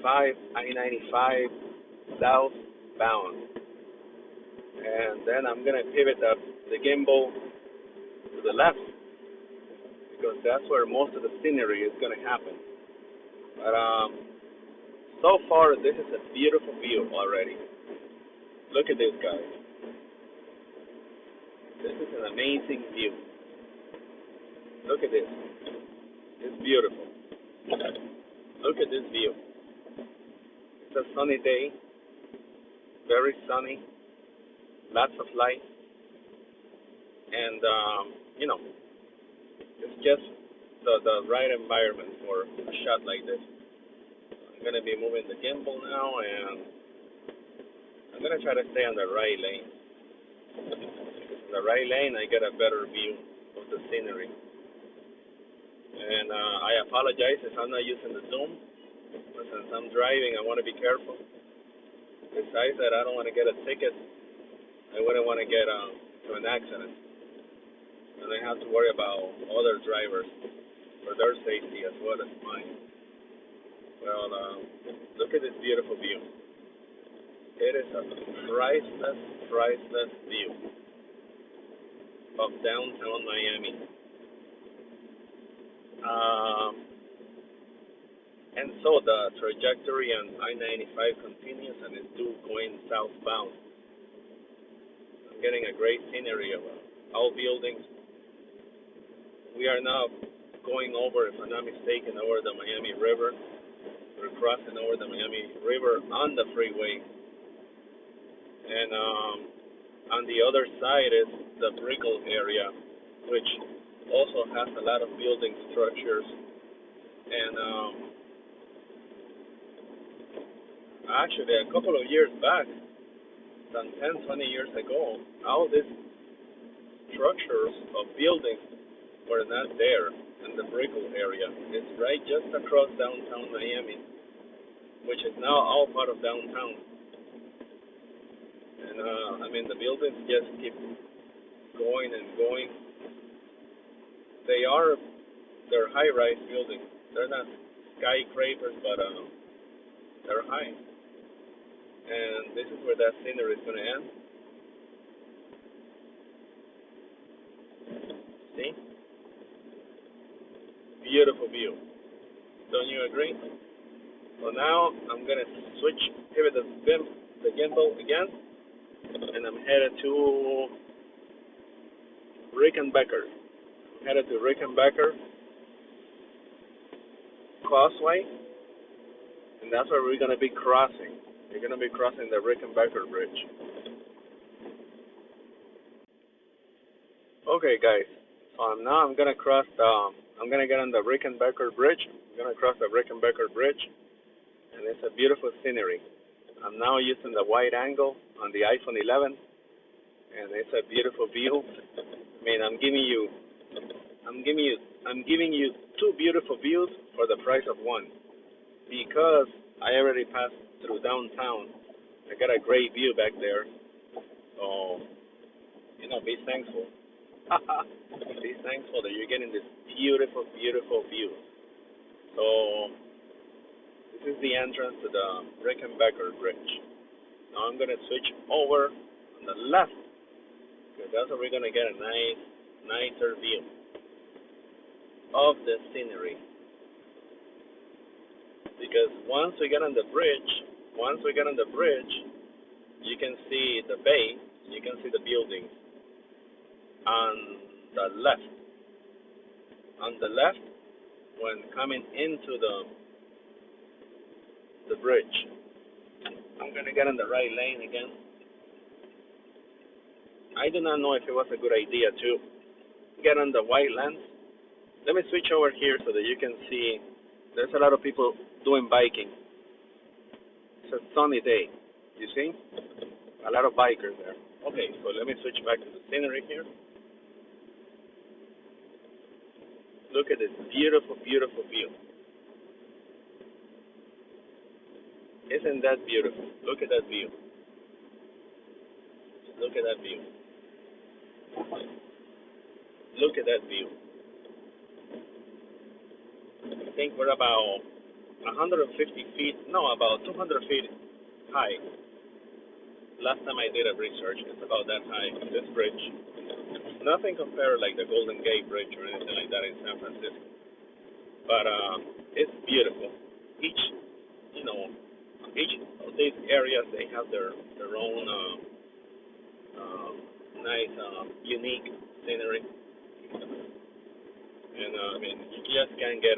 I-95 southbound. And then I'm going to pivot the gimbal to the left because that's where most of the scenery is going to happen. But so far, this is a beautiful view already. Look at this, guys. This is an amazing view. Look at this. It's beautiful. Look at this view. It's a sunny day. Very sunny. Lots of light. And, it's just the right environment for a shot like this. I'm going to be moving the gimbal now, and I'm going to try to stay on the right lane. In the right lane, I get a better view of the scenery. And I apologize if I'm not using the zoom, but since I'm driving, I want to be careful. Besides that, I don't want to get a ticket. I wouldn't want to get to an accident. And I have to worry about other drivers for their safety as well as mine. Well, look at this beautiful view. It is a priceless view of downtown Miami. And so the trajectory on I-95 continues and is due going southbound. I'm getting a great scenery of all buildings. We are now going over, if I'm not mistaken, over the Miami River. We're crossing over the Miami River on the freeway. And on the other side is the Brickell area, which also has a lot of building structures. And actually, a couple of years back, some 10, 20 years ago, all these structures of buildings were not there in the Brickell area. It's right just across downtown Miami, which is now all part of downtown. And the buildings just keep going and going. They're high-rise buildings. They're not skyscrapers, but they're high. And this is where that scenery is going to end. See? Beautiful view. Don't you agree? So now I'm going to pivot the gimbal again, and I'm headed to Rickenbacker. I'm headed to Rickenbacker Causeway, and that's where we're going to be crossing. We're going to be crossing the Rickenbacker Bridge. Okay, guys. So now I'm going to cross I'm going to get on the Rickenbacker Bridge. I'm going to cross the Rickenbacker Bridge, and it's a beautiful scenery. I'm now using the wide angle on the iPhone 11, and it's a beautiful view. I mean, I'm giving you two beautiful views for the price of one, because I already passed through downtown. I got a great view back there, so be thankful. Be thankful that you're getting this beautiful view. So this is the entrance to the Rickenbacker Bridge. Now I'm going to switch over on the left, because that's where we're going to get a nicer view of the scenery. Because once we get on the bridge, you can see the bay, you can see the buildings on the left. On the left, when coming into the bridge. I'm going to get in the right lane again. I do not know if it was a good idea to get on the white lens. Let me switch over here so that you can see. There's a lot of people doing biking. It's a sunny day. You see? A lot of bikers there. Okay, so let me switch back to the scenery here. Look at this beautiful view. Isn't that beautiful? Look at that view. Look at that view. Look at that view. I think we're about 150 feet, no, about 200 feet high. Last time I did a research, it's about that high. This bridge, nothing compared like the Golden Gate Bridge or anything like that in San Francisco, but it's beautiful. Each, you know, each of these areas they have their own nice, unique scenery, and I mean you just can't get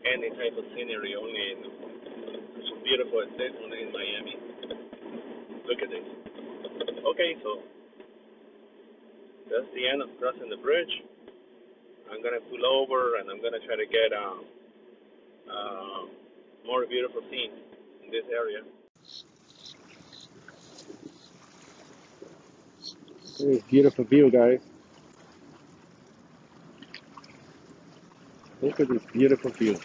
any type of scenery only in such a beautiful estate only in Miami. Look at this. Okay, so that's the end of crossing the bridge. I'm gonna pull over and I'm gonna try to get uh, more beautiful scenes in this area. This beautiful view, guys. Look at this beautiful view.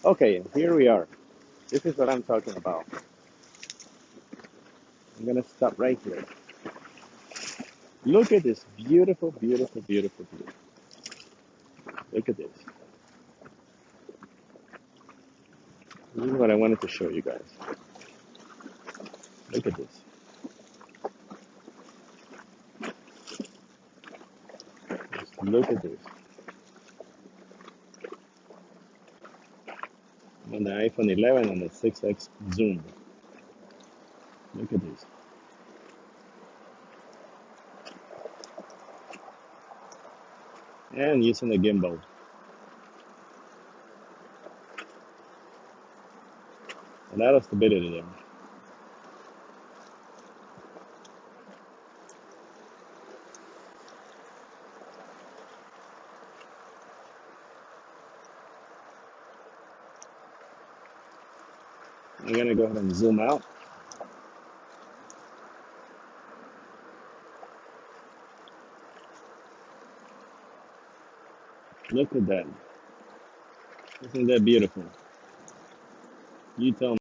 Okay, here we are. This is what I'm talking about. I'm gonna stop right here. Look at this beautiful, beautiful, beautiful view. Look at this. This is what I wanted to show you guys. Look at this. Just look at this. On the iPhone 11 and the 6X zoom. Look at this. And using the gimbal. A lot of stability there. I'm gonna go ahead and zoom out. Look at that. Isn't that beautiful? You tell me.